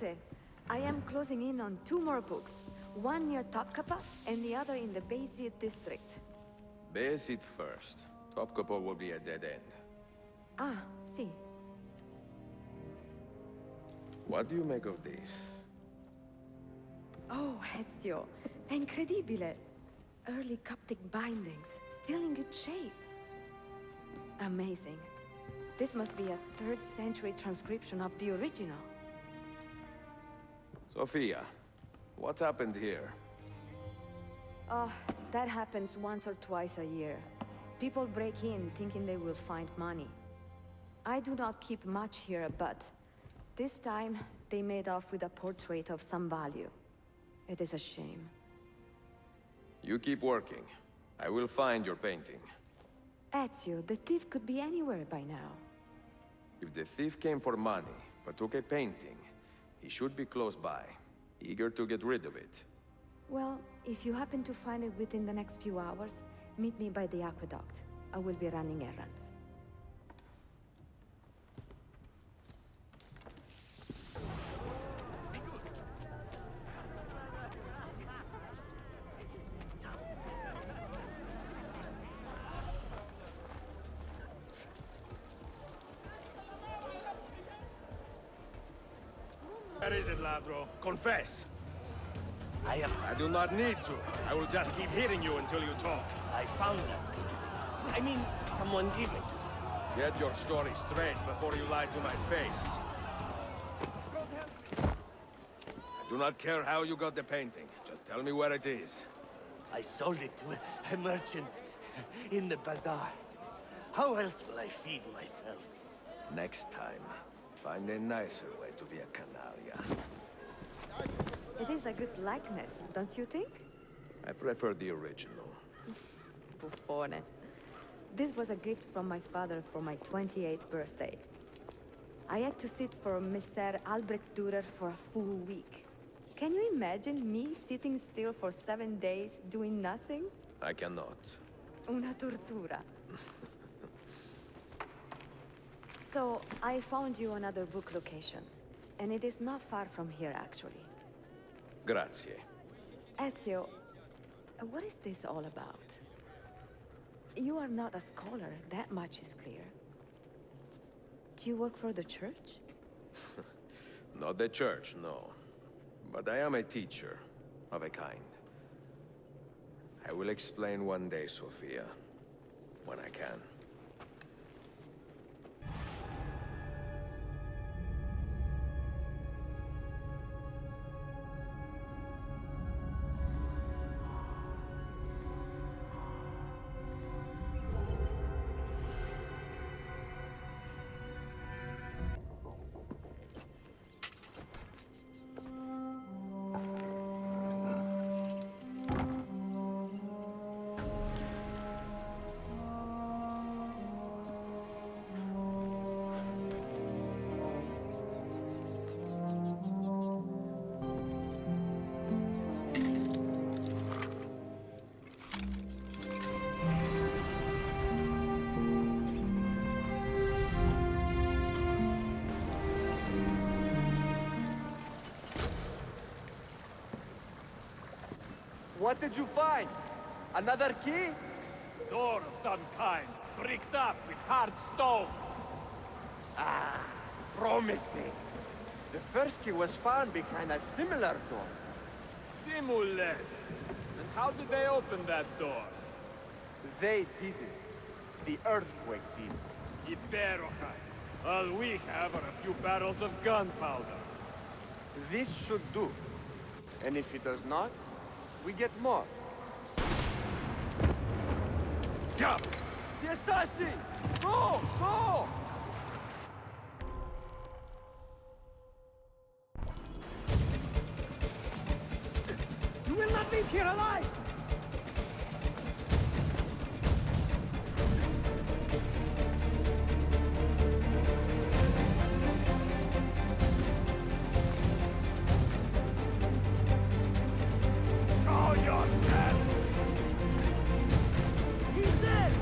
Salute. I am closing in on 2 more books. One near Topkapı and the other in the Beyazıt district. Beyazıt first. Topkapı will be a dead end. Ah, see. What do you make of this? Oh, Ezio. Incredibile. Early Coptic bindings, still in good shape. Amazing. This must be a 3rd century transcription of the original. Sophia, what happened here? Oh, that happens once or twice a year. People break in thinking they will find money. I do not keep much here, but this time they made off with a portrait of some value. It is a shame. You keep working. I will find your painting. Ezio, the thief could be anywhere by now. If the thief came for money, but took a painting, he should be close by, eager to get rid of it. Well, if you happen to find it within the next few hours, meet me by the aqueduct. I will be running errands. Where is it, Ladro? Confess! I do not need to. I will just keep hitting you until you talk. I found them. I mean, someone gave it to me. Get your story straight before you lie to my face. I do not care how you got the painting. Just tell me where it is. I sold it to a merchant in the bazaar. How else will I feed myself? Next time, find a nicer way to be a canaglia. It is a good likeness, don't you think? I prefer the original. Buffone. This was a gift from my father for my 28th birthday. I had to sit for Messer Albrecht Dürer for a full week. Can you imagine me sitting still for 7 days, doing nothing? I cannot. Una tortura. So, I found you another book location. And it is not far from here, actually. Grazie. Ezio, what is this all about? You are not a scholar, that much is clear. Do you work for the church? Not the church, no. But I am a teacher, of a kind. I will explain one day, Sophia. When I can. What did you find? Another key? Door of some kind, bricked up with hard stone. Ah, promising. The first key was found behind a similar door. Timules. And how did they open that door? They didn't. The earthquake did. Iberoja. All we have are a few barrels of gunpowder. This should do. And if it does not, we get more. Jump! The assassin! Go! Go! You will not leave here alive! Show yourself! He's dead!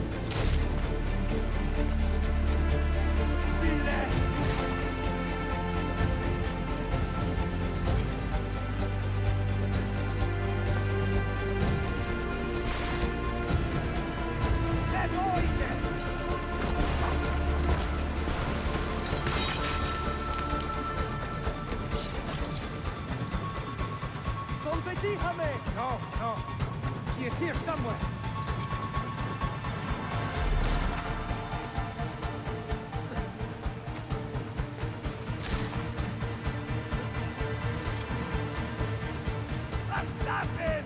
No, no. He is here somewhere. Assassin!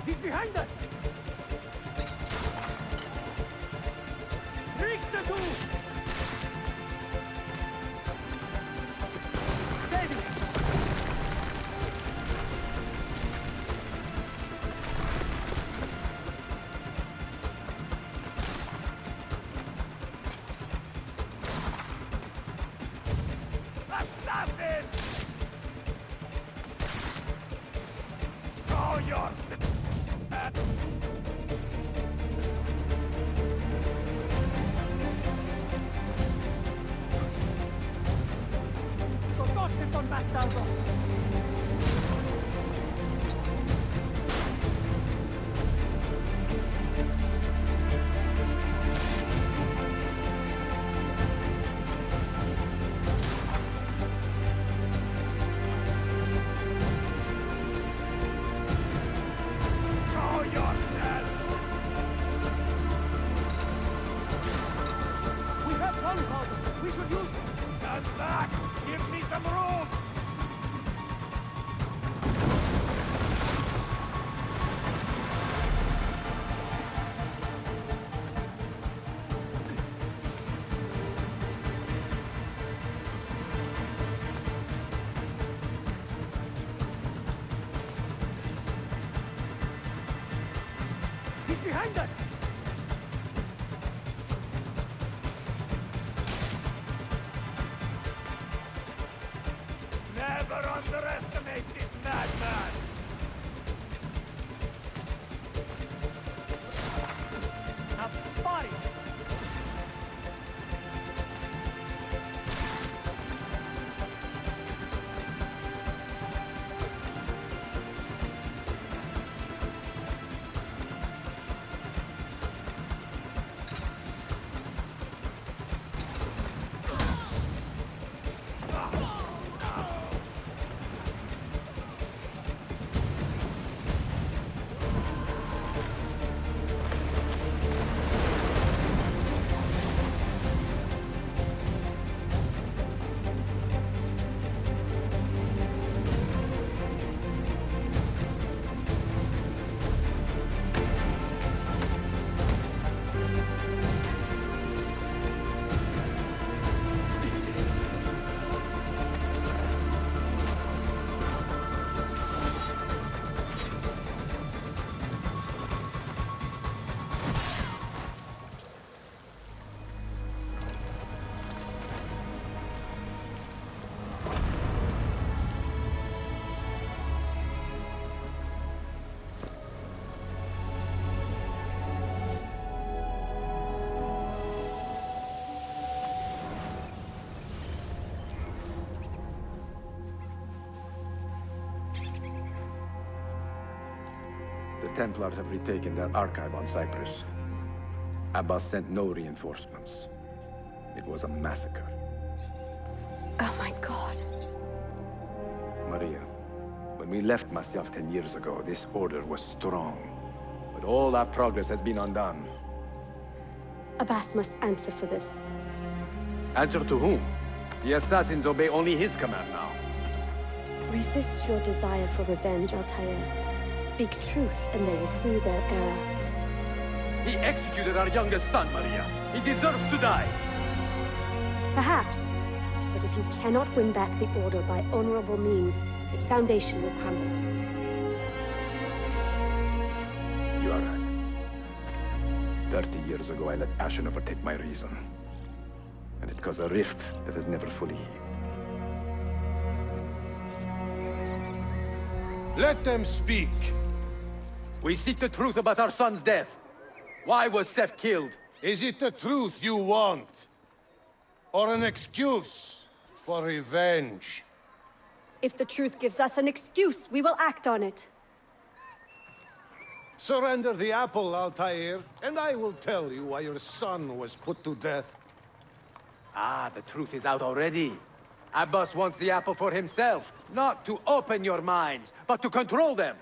He's behind us! Reach the two! Steady! Assassin! Show yourself! Scotosketon, bastardo! Show yourself! We have gunpowder! We should use it! Stand back! Give me some room! He's behind us! Never underestimate this madman! Now, fire! The Templars have retaken their archive on Cyprus. Abbas sent no reinforcements. It was a massacre. Oh my god. Maria, when we left Masyaf 10 years ago, this order was strong. But all our progress has been undone. Abbas must answer for this. Answer to whom? The assassins obey only his command now. Resist your desire for revenge, Altair. Speak truth, and they will see their error. He executed our youngest son, Maria. He deserves to die. Perhaps. But if you cannot win back the Order by honorable means, its foundation will crumble. You are right. 30 years ago, I let passion overtake my reason. And it caused a rift that has never fully healed. Let them speak. We seek the truth about our son's death. Why was Seth killed? Is it the truth you want? Or an excuse for revenge? If the truth gives us an excuse, we will act on it. Surrender the apple, Altair, and I will tell you why your son was put to death. Ah, the truth is out already. Abbas wants the apple for himself, not to open your minds, but to control them.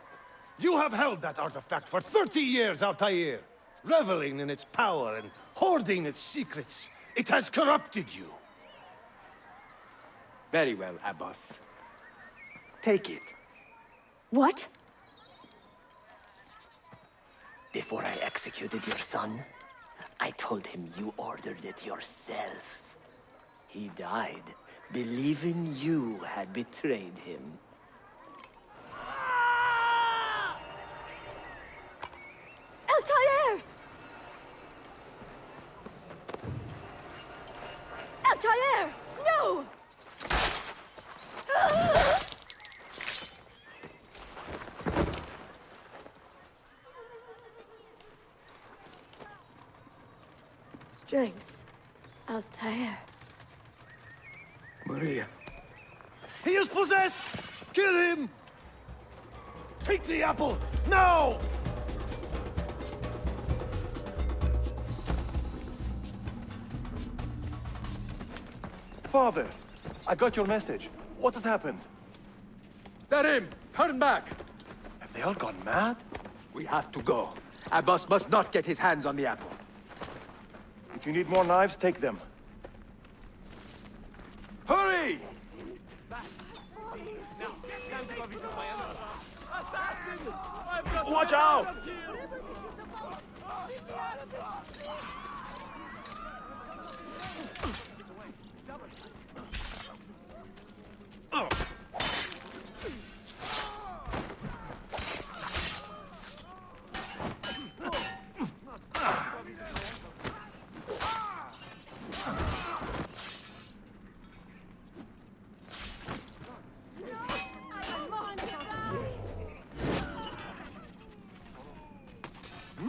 You have held that artifact for 30 years, Altair, reveling in its power and hoarding its secrets. It has corrupted you. Very well, Abbas. Take it. What? Before I executed your son, I told him you ordered it yourself. He died, believing you had betrayed him. Altair! Altair! No! Strength. Altair. Maria. He is possessed! Kill him! Take the apple, now! Father, I got your message. What has happened? They're him! Turn back! Have they all gone mad? We have to go. Abbas must not get his hands on the apple. If you need more knives, take them. Hurry! Watch out!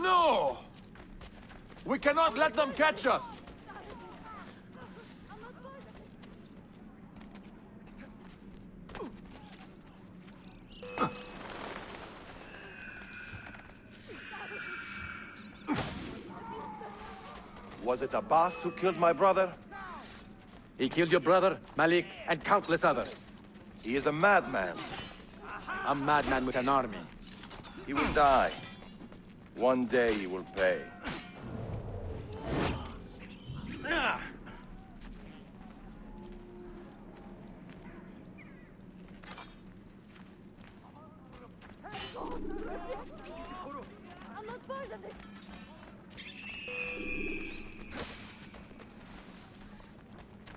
No! We cannot let them catch us! Was it Abbas who killed my brother? He killed your brother, Malik, and countless others. He is a madman. A madman with an army. He will die. One day he will pay.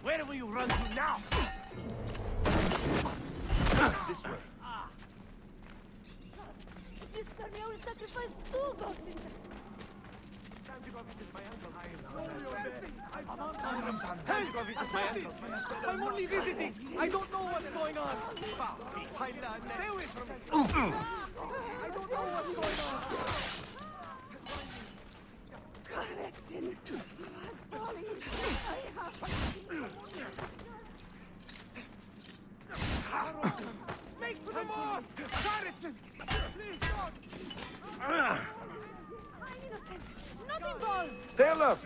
Where will you run to now? This way. I will sacrifice two gods in that. Hey! I'm only visiting! I don't know what's going on! Stay away from me! I don't know what's going on! Karetsin! I'm falling! Make for the mosque! Karetsin! Please don't! I'm innocent! Not involved! Stay alert!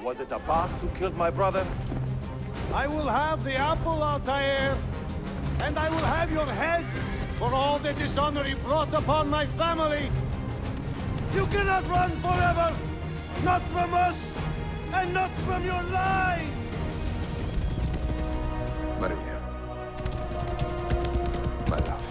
Was it Abbas who killed my brother? I will have the apple, Altair, and I will have your head for all the dishonor he brought upon my family. You cannot run forever, not from us, and not from your lies! Maria. My love.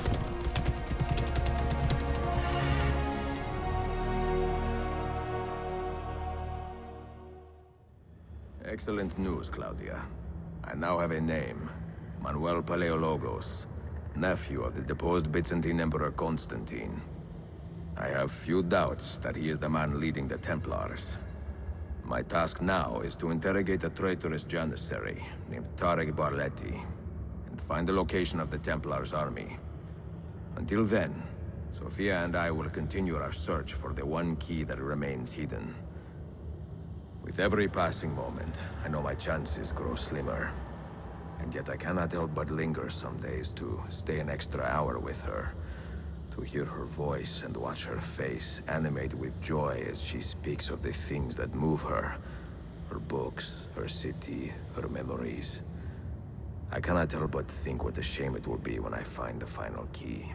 Excellent news, Claudia. I now have a name. Manuel Paleologos, nephew of the deposed Byzantine Emperor Constantine. I have few doubts that he is the man leading the Templars. My task now is to interrogate a traitorous janissary named Tarek Barletti and find the location of the Templars' army. Until then, Sophia and I will continue our search for the one key that remains hidden. With every passing moment, I know my chances grow slimmer. And yet I cannot help but linger some days to stay an extra hour with her. To hear her voice and watch her face animate with joy as she speaks of the things that move her. Her books, her city, her memories. I cannot help but think what a shame it will be when I find the final key.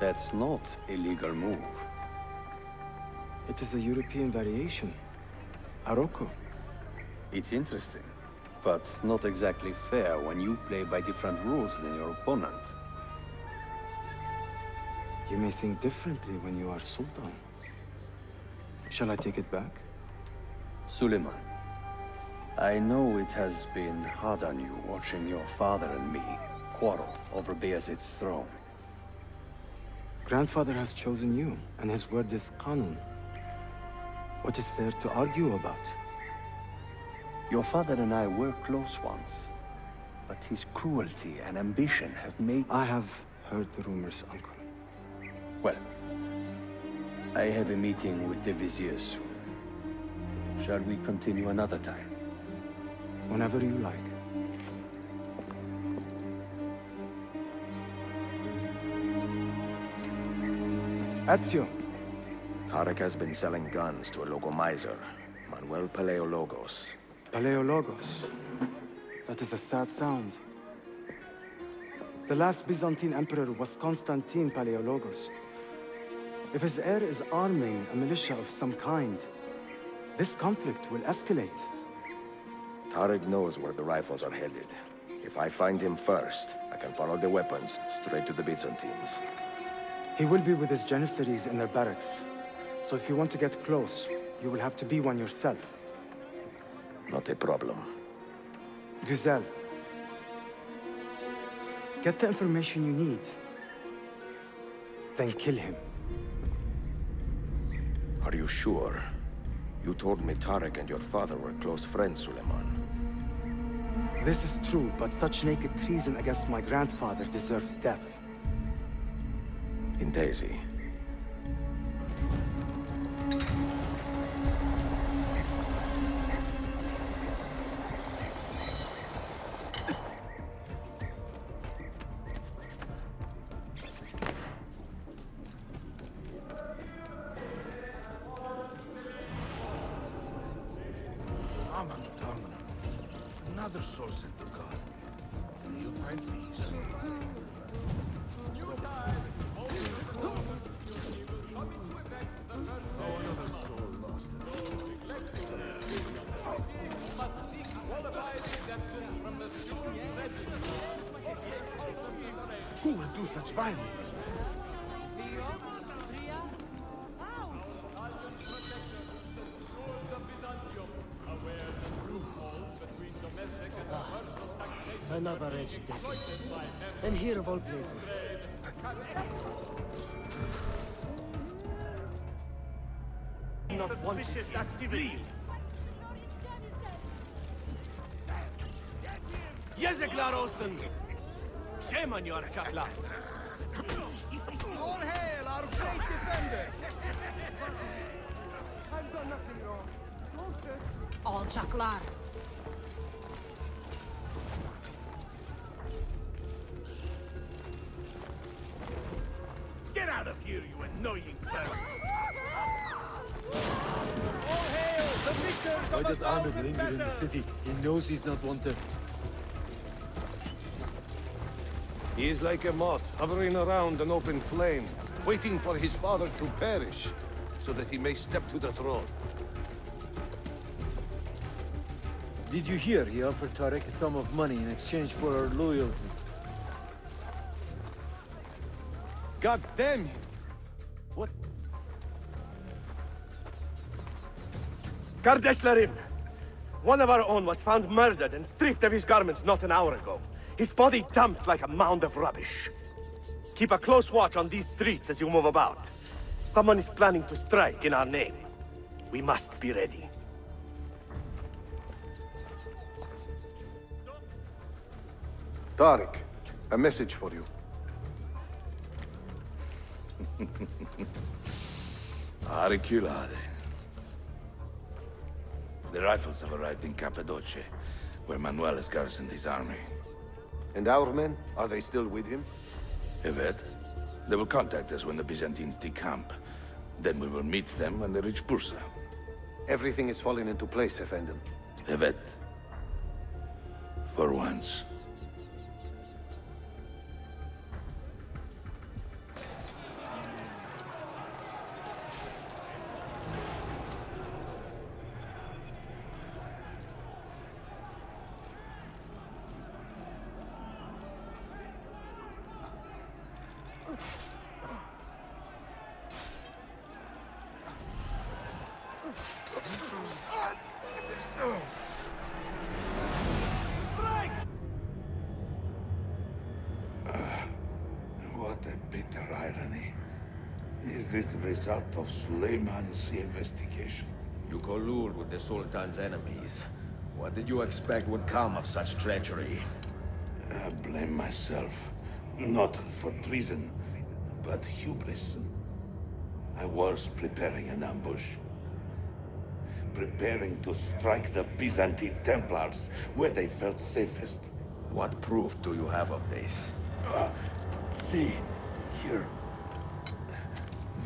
That's not a legal move. It is a European variation. Arocco. It's interesting, but not exactly fair when you play by different rules than your opponent. You may think differently when you are Sultan. Shall I take it back? Suleiman, I know it has been hard on you watching your father and me quarrel over Bayezid's throne. Grandfather has chosen you, and his word is Qanun. What is there to argue about? Your father and I were close once, but his cruelty and ambition have made... I have heard the rumors, Uncle. Well, I have a meeting with the Vizier soon. Shall we continue another time? Whenever you like. Ezio. Tarek has been selling guns to a local miser, Manuel Paleologos. Paleologos. That is a sad sound. The last Byzantine emperor was Constantine Paleologos. If his heir is arming a militia of some kind, this conflict will escalate. Tarek knows where the rifles are headed. If I find him first, I can follow the weapons straight to the Byzantines. He will be with his janissaries in their barracks. So if you want to get close, you will have to be one yourself. Not a problem. Güzel. Get the information you need. Then kill him. Are you sure? You told me Tarek and your father were close friends, Suleiman. This is true, but such naked treason against my grandfather deserves death. In Daisy. Another source into God. Till you find peace. Who would do such violence? Another edge taken. And here of all places. Not suspicious activity. Yazıklar olsun. Shame on you, alçaklar. All hail our great defender! I've done nothing wrong. Alçaklar. Get out of here, you annoying clown! All hail the victors Why of does a Ahmed thousand linger in the battles! city? He knows he's not wanted. He is like a moth hovering around an open flame, waiting for his father to perish, so that he may step to the throne. Did you hear he offered Tarek a sum of money in exchange for our loyalty? God damn him! What? Gardeslarim! One of our own was found murdered and stripped of his garments not an hour ago. His body dumped like a mound of rubbish. Keep a close watch on these streets as you move about. Someone is planning to strike in our name. We must be ready. Tariq, a message for you. Auriculare. The rifles have arrived in Cappadocia, where Manuel has garrisoned his army. And our men? Are they still with him? Evet. They will contact us when the Byzantines decamp. Then we will meet them when they reach Bursa. Everything is falling into place, Effendim. Evet. For once. What a bitter irony. Is this the result of Suleiman's investigation? You collude with the Sultan's enemies. What did you expect would come of such treachery? I blame myself. Not for treason, but hubris. I was preparing an ambush. Preparing to strike the Byzantine Templars where they felt safest. What proof do you have of this? See, here.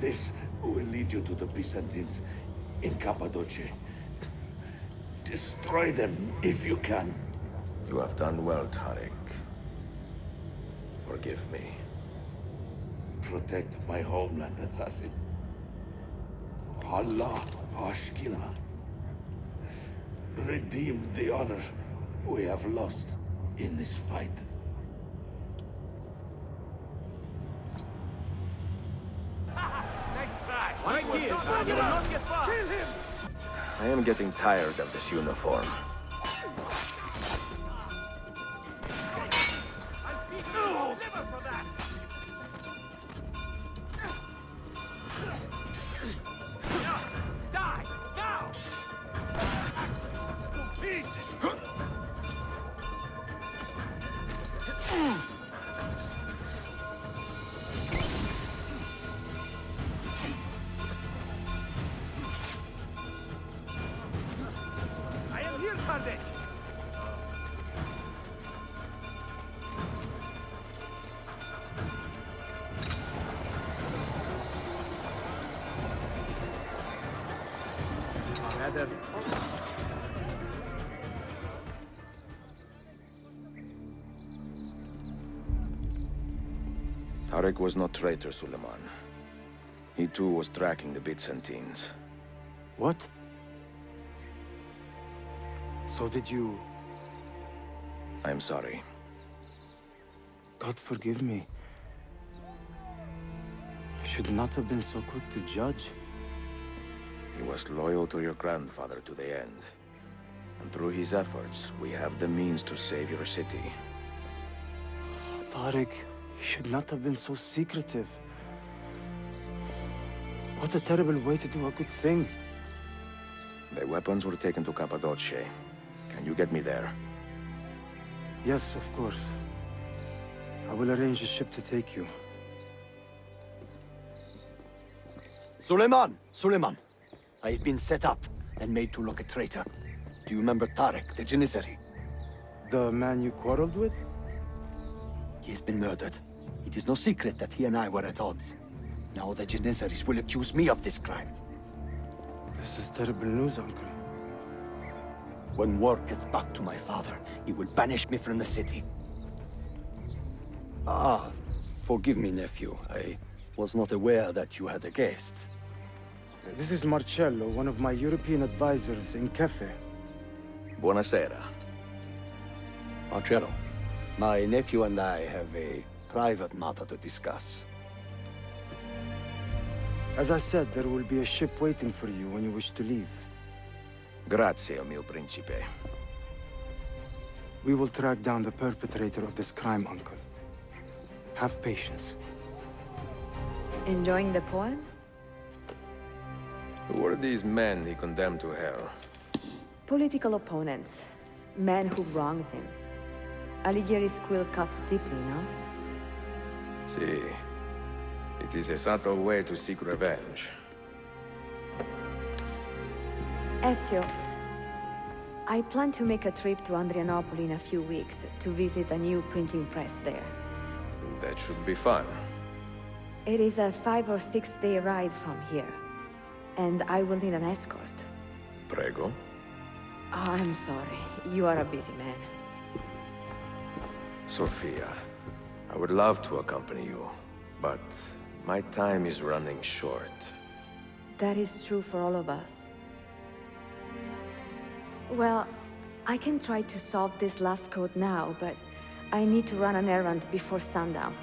This will lead you to the Byzantines in Cappadocia. Destroy them if you can. You have done well, Tariq. Forgive me. Protect my homeland, assassin. Allah Ashkina. Redeem the honor we have lost in this fight. I am getting tired of this uniform. Tariq was not traitor, Suleiman. He too was tracking the Byzantines. What? So did you... I'm sorry. God forgive me. I should not have been so quick to judge. He was loyal to your grandfather to the end. And through his efforts, we have the means to save your city. Tariq, you should not have been so secretive. What a terrible way to do a good thing. The weapons were taken to Cappadocia. Can you get me there? Yes, of course. I will arrange a ship to take you. Suleiman! Suleiman! I have been set up and made to look a traitor. Do you remember Tariq, the Janissary? The man you quarreled with? He has been murdered. It is no secret that he and I were at odds. Now the Janissaries will accuse me of this crime. This is terrible news, Uncle. When word gets back to my father, he will banish me from the city. Ah, forgive me, nephew. I was not aware that you had a guest. This is Marcello, one of my European advisors in Cafe. Buonasera. Marcello, my nephew and I have a private matter to discuss. As I said, there will be a ship waiting for you when you wish to leave. Grazie, mio principe. We will track down the perpetrator of this crime, Uncle. Have patience. Enjoying the poem? Who were these men he condemned to hell? Political opponents. Men who wronged him. Alighieri's quill cuts deeply, no? See. It is a subtle way to seek revenge. Ezio, I plan to make a trip to Andrianople in a few weeks to visit a new printing press there. That should be fun. It is a 5 or 6 day ride from here, and I will need an escort. Prego. Oh, I'm sorry. You are a busy man. Sophia, I would love to accompany you, but my time is running short. That is true for all of us. Well, I can try to solve this last code now, but I need to run an errand before sundown.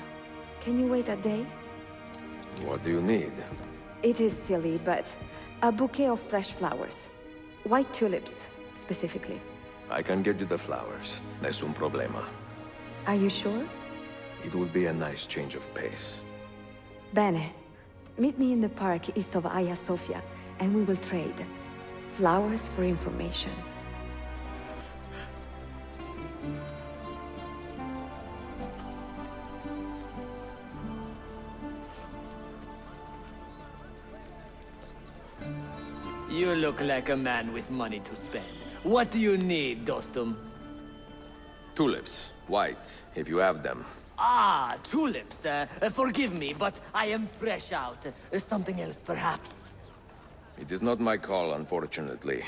Can you wait a day? What do you need? It is silly, but a bouquet of fresh flowers. White tulips, specifically. I can get you the flowers. Nessun problema. Are you sure? It will be a nice change of pace. Bene. Meet me in the park east of Hagia Sophia, and we will trade. Flowers for information. You look like a man with money to spend. What do you need, Dostum? Tulips. White, if you have them. Ah, tulips. Forgive me, but I am fresh out. Something else, perhaps? It is not my call, unfortunately.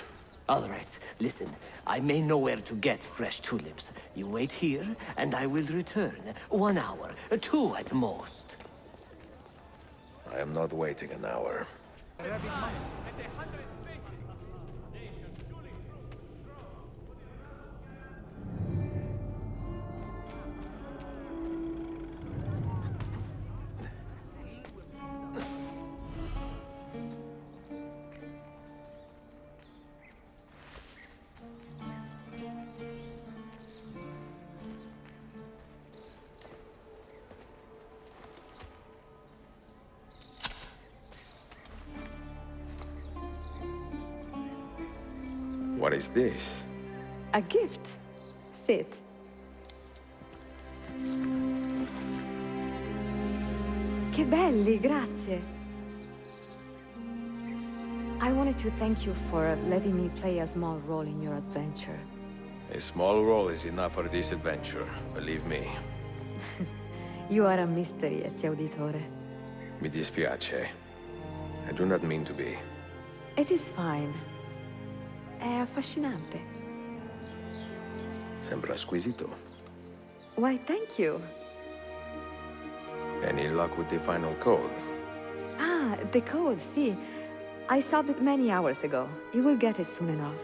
All right, listen. I may know where to get fresh tulips. You wait here, and I will return. 1 hour, 2 at most. I am not waiting an hour. What is this? A gift. Sit. Che belli, grazie. I wanted to thank you for letting me play a small role in your adventure. A small role is enough for this adventure, believe me. You are a mystery, Ezio Auditore. Mi dispiace. I do not mean to be. It is fine. È affascinante. Sembra squisito. Why, thank you. Any luck with the final code? Ah, the code, see. I solved it many hours ago. You will get it soon enough.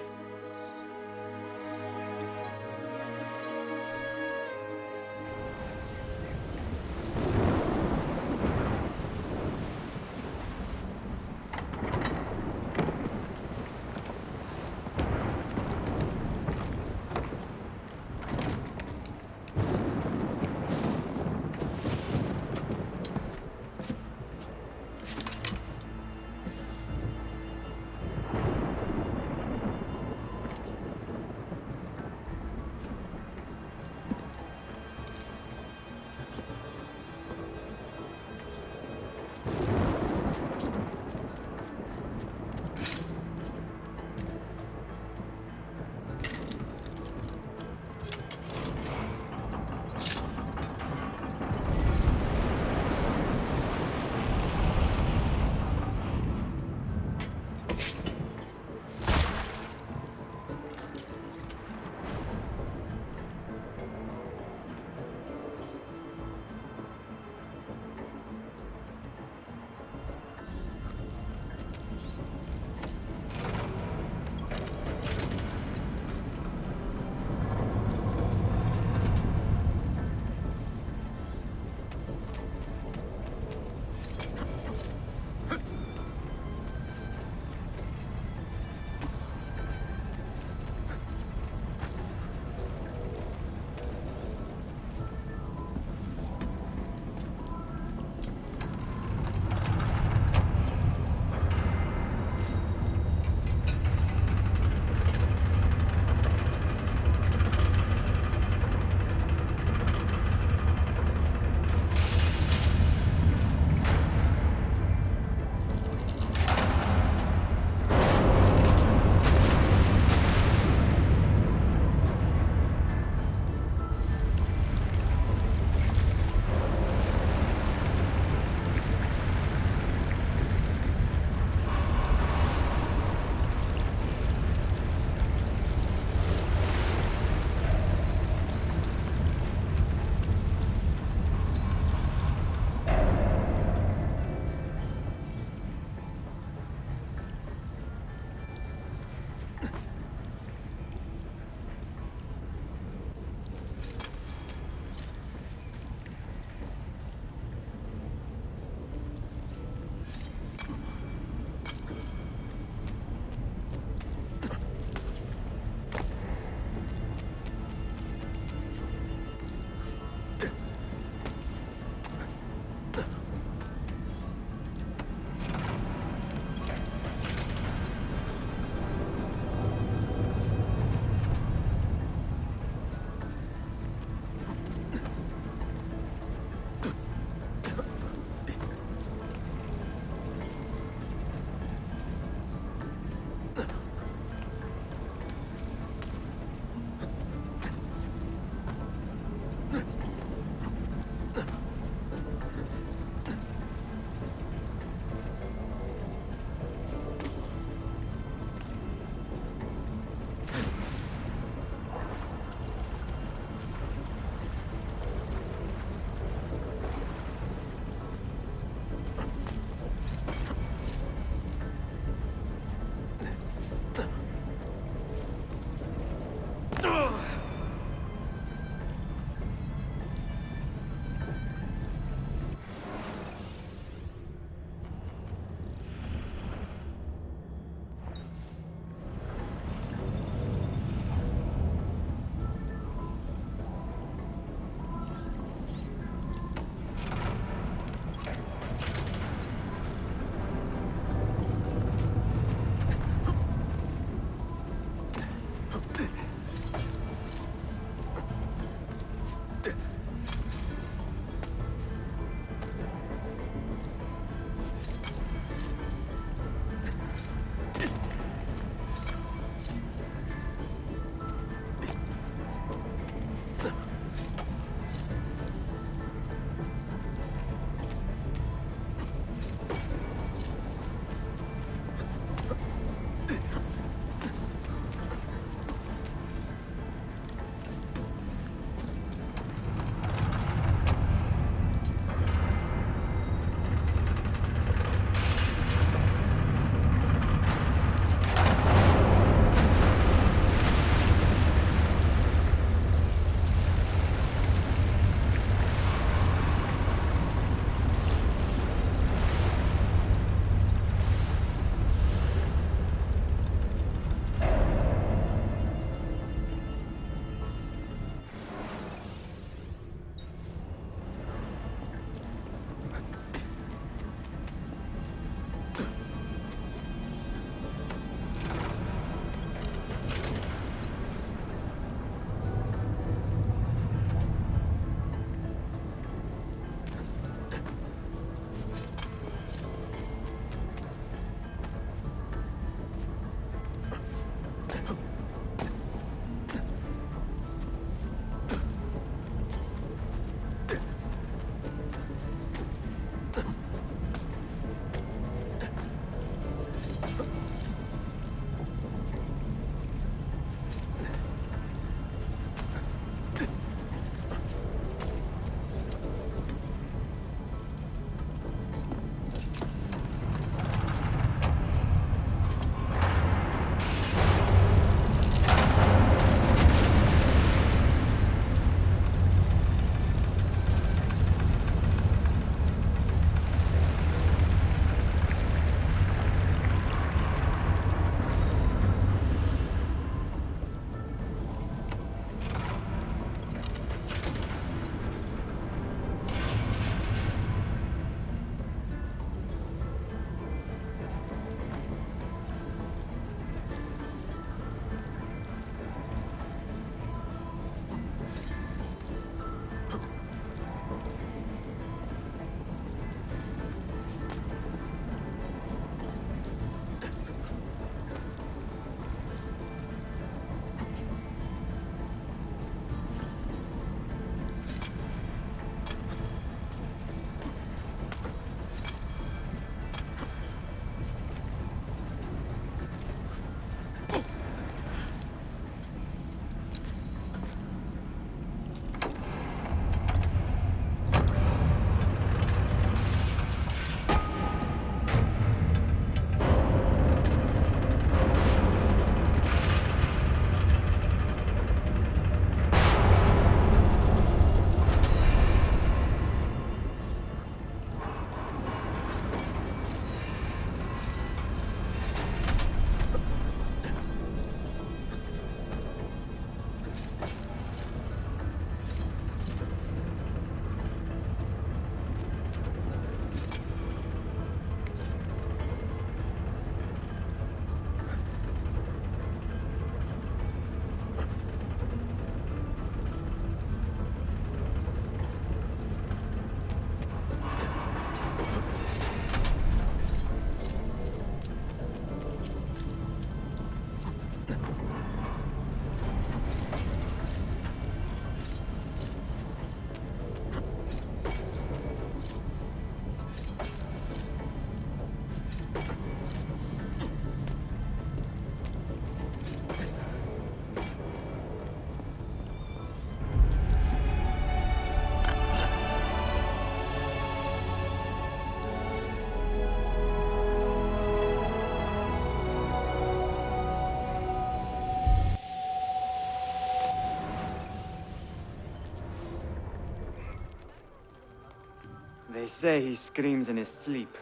They say he screams in his sleep,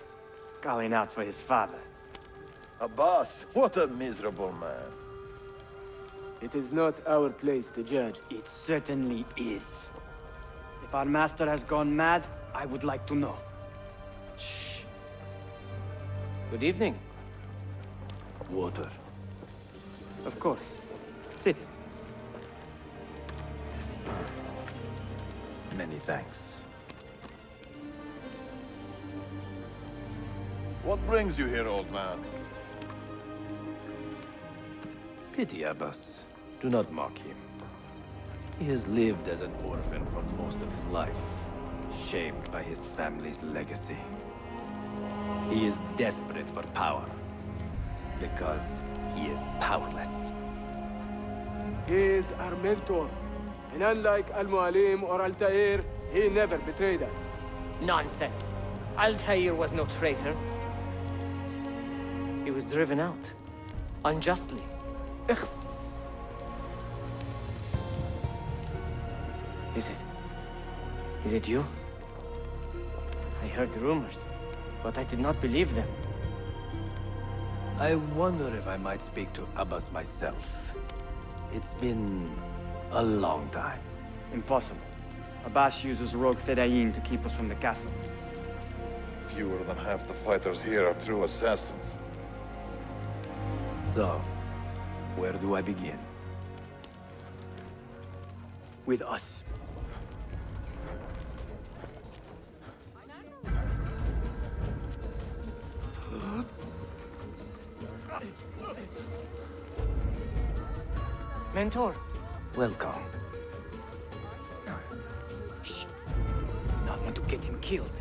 calling out for his father. Abbas, what a miserable man. It is not our place to judge. It certainly is. If our master has gone mad, I would like to know. Shh. Good evening. Water. Of course. Sit. Many thanks. What brings you here, old man? Pity Abbas. Do not mock him. He has lived as an orphan for most of his life, shamed by his family's legacy. He is desperate for power, because he is powerless. He is our mentor. And unlike Al-Mualim or Altair, he never betrayed us. Nonsense. Altair was no traitor. He was driven out. Unjustly. Is it you? I heard the rumors, but I did not believe them. I wonder if I might speak to Abbas myself. It's been a long time. Impossible. Abbas uses rogue Fedayeen to keep us from the castle. Fewer than half the fighters here are true assassins. So, where do I begin? With us. Mentor. Welcome. Shh. Do not want to get him killed.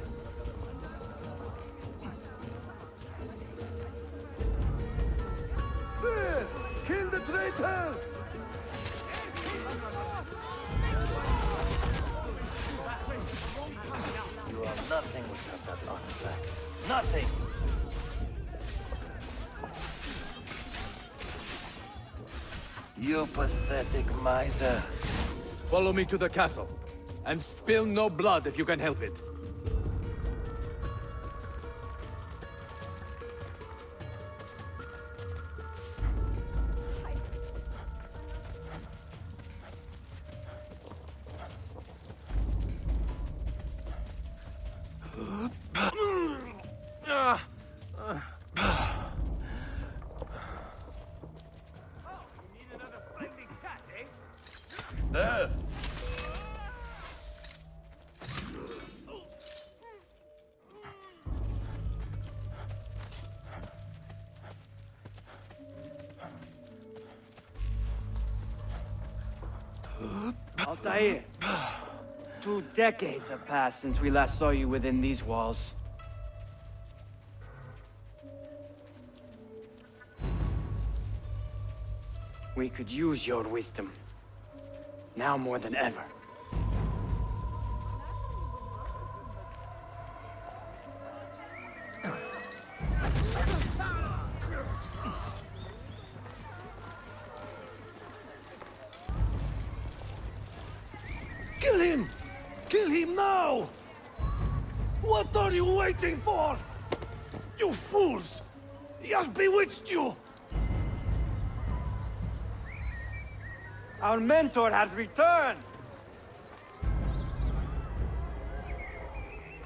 There! Kill the traitors! You are nothing without that artifact. Nothing! You pathetic miser. Follow me to the castle, and spill no blood if you can help it. Death! Altair! 2 decades have passed since we last saw you within these walls. We could use your wisdom. Now more than ever. Kill him! Kill him now! What are you waiting for? You fools! He has bewitched you! Our mentor has returned!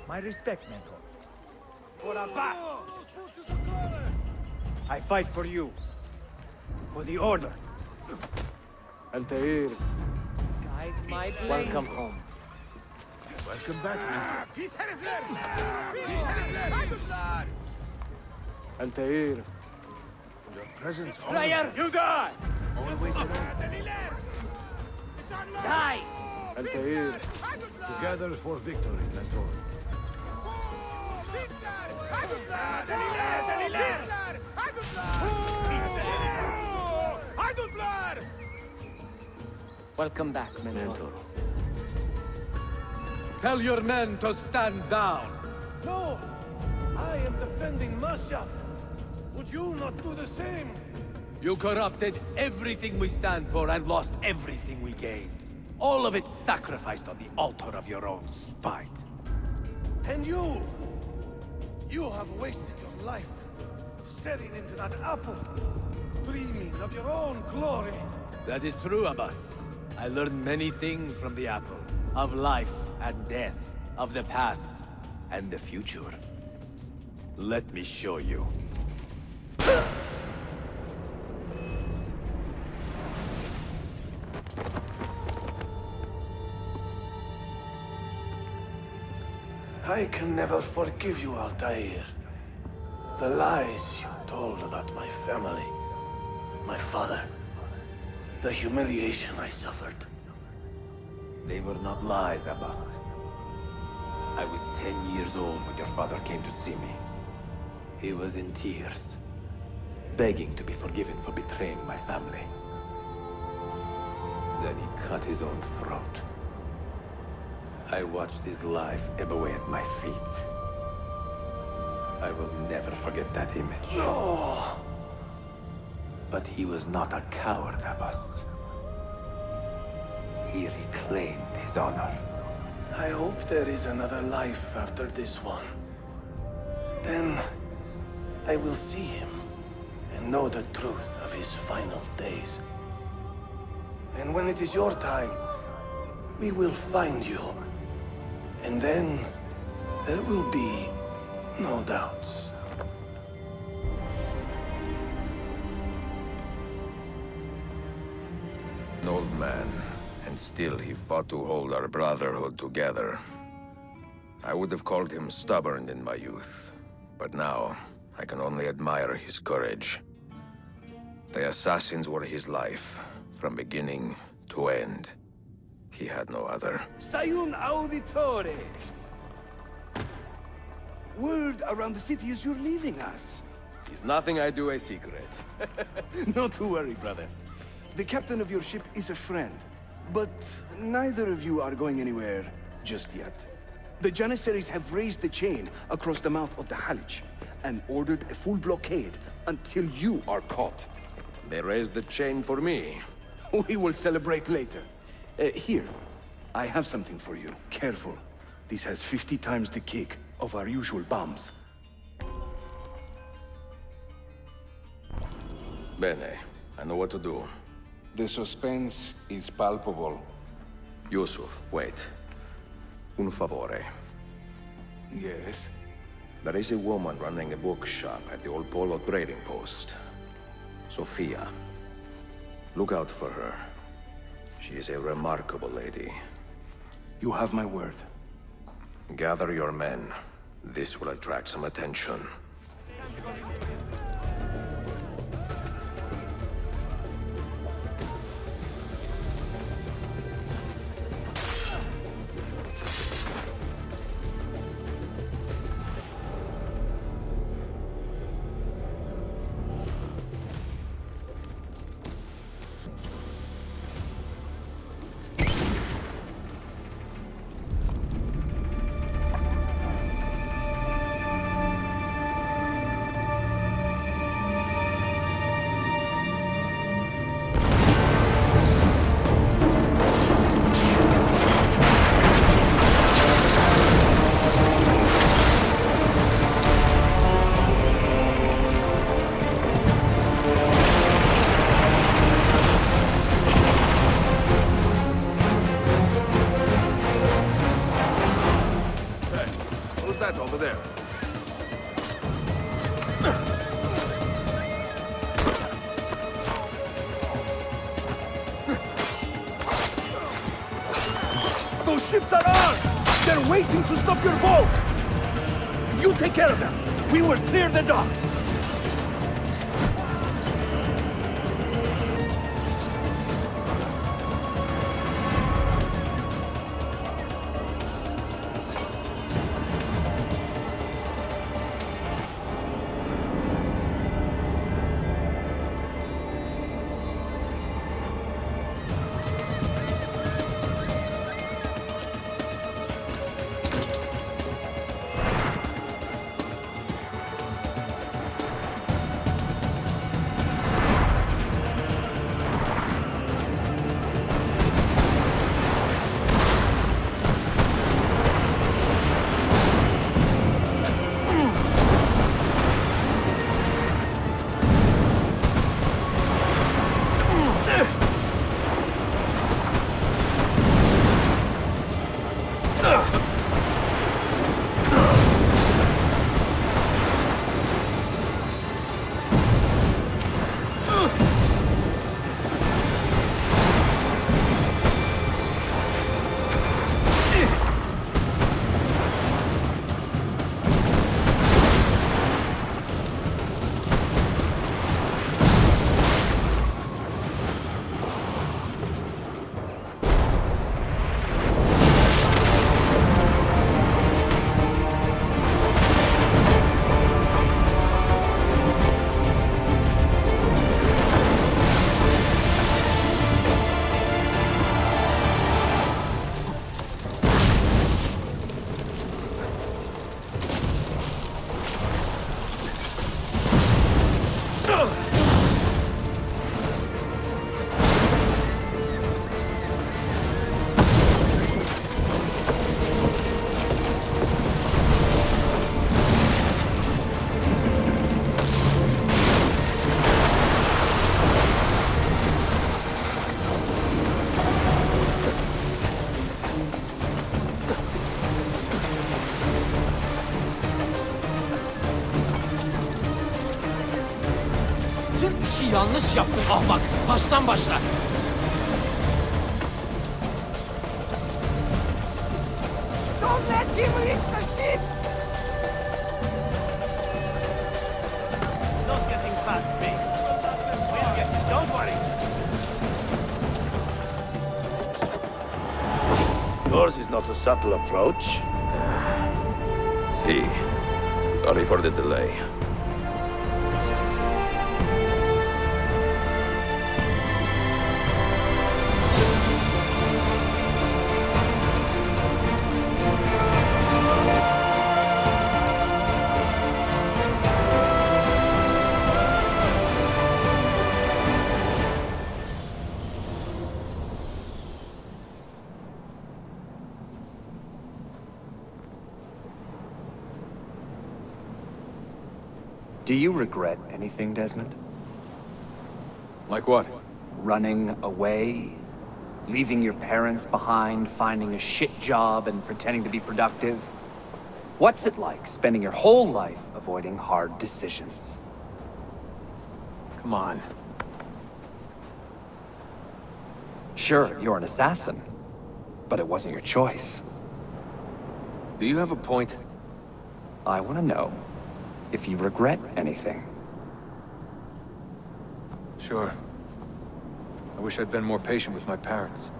My respect, mentor. For Abbas! I fight for you. For the Order. Altair. Guide my blade. Welcome home. Welcome back, man. Altair. Your presence... Player, you die! Always at Die! Altair. Together for victory, mentor. Welcome back, mentor. Tell your men to stand down. No! I am defending Masha. Would you not do the same? You corrupted everything we stand for and lost everything we gained. All of it sacrificed on the altar of your own spite. And you! You have wasted your life staring into that apple, dreaming of your own glory. That is true, Abbas. I learned many things from the apple. Of life and death. Of the past and the future. Let me show you. I can never forgive you, Altair. The lies you told about my family, my father, the humiliation I suffered. They were not lies, Abbas. I was 10 years old when your father came to see me. He was in tears, begging to be forgiven for betraying my family. Then he cut his own throat. I watched his life ebb away at my feet. I will never forget that image. No! But he was not a coward, Abbas. He reclaimed his honor. I hope there is another life after this one. Then I will see him and know the truth of his final days. And when it is your time, we will find you. And then there will be no doubts. An old man, and still he fought to hold our brotherhood together. I would have called him stubborn in my youth, but now I can only admire his courage. The assassins were his life, from beginning to end. He had no other. Sayun Auditore! Word around the city is you're leaving us. Is nothing I do a secret. Not to worry, brother. The captain of your ship is a friend, but neither of you are going anywhere just yet. The Janissaries have raised the chain across the mouth of the Halij and ordered a full blockade until you are caught. They raised the chain for me. We will celebrate later. Here, I have something for you. Careful. This has 50 times the kick of our usual bombs. Bene, I know what to do. The suspense is palpable. Yusuf, wait. Un favore. Yes? There is a woman running a bookshop at the old Polo trading post. Sophia. Look out for her. She is a remarkable lady. You have my word. Gather your men. This will attract some attention. That over there. Those ships are ours! They're waiting to stop your boat! You take care of them. We will clear the docks. işi yanlış yaptın ahmak. Baştan başla. Don't let him reach the ship! Not getting past me. We'll get you, don't worry. Yours is not a subtle approach. See. Sorry for the delay. Do you regret anything, Desmond? Like what? Running away? Leaving your parents behind, finding a shit job, and pretending to be productive? What's it like spending your whole life avoiding hard decisions? Come on. Sure, you're an assassin, but it wasn't your choice. Do you have a point? I want to know if you regret anything. Sure. I wish I'd been more patient with my parents.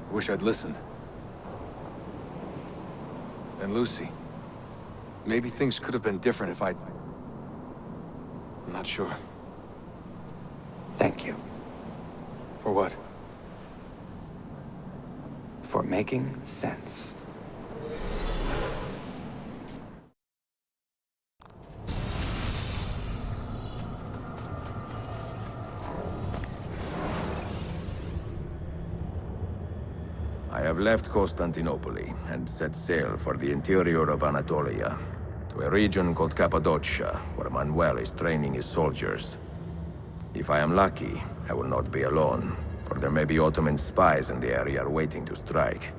I wish I'd listened. And Lucy. Maybe things could have been different if I'd... I'm not sure. Thank you. For what? For making sense. I have left Constantinople and set sail for the interior of Anatolia, to a region called Cappadocia, where Manuel is training his soldiers. If I am lucky, I will not be alone, for there may be Ottoman spies in the area waiting to strike.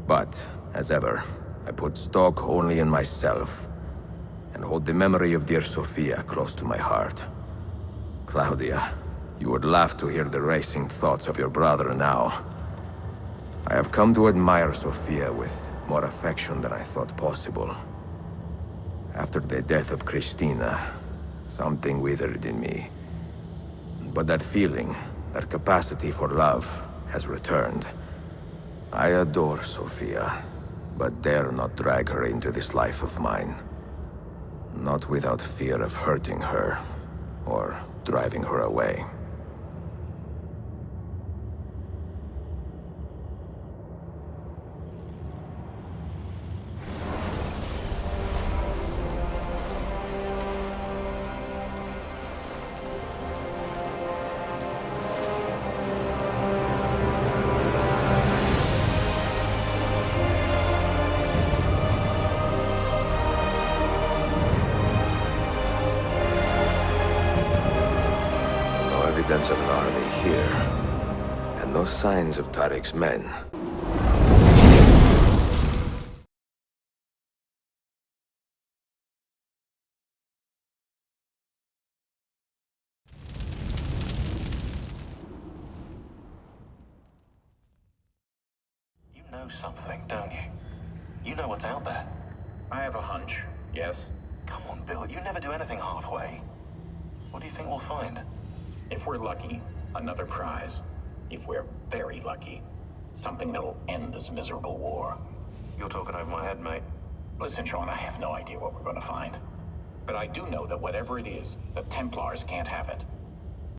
But, as ever, I put stock only in myself, and hold the memory of dear Sophia close to my heart. Claudia, you would laugh to hear the racing thoughts of your brother now. I have come to admire Sophia with more affection than I thought possible. After the death of Christina, something withered in me. But that feeling, that capacity for love, has returned. I adore Sophia, but dare not drag her into this life of mine. Not without fear of hurting her, or driving her away. Evidence of an army here, and no signs of Tariq's men. You know something, don't you? You know what's out there. I have a hunch, yes? Come on, Bill, you never do anything halfway. What do you think we'll find? If we're lucky, another prize. If we're very lucky, something that'll end this miserable war. You're talking over my head, mate. Listen, Sean, I have no idea what we're going to find. But I do know that whatever it is, the Templars can't have it.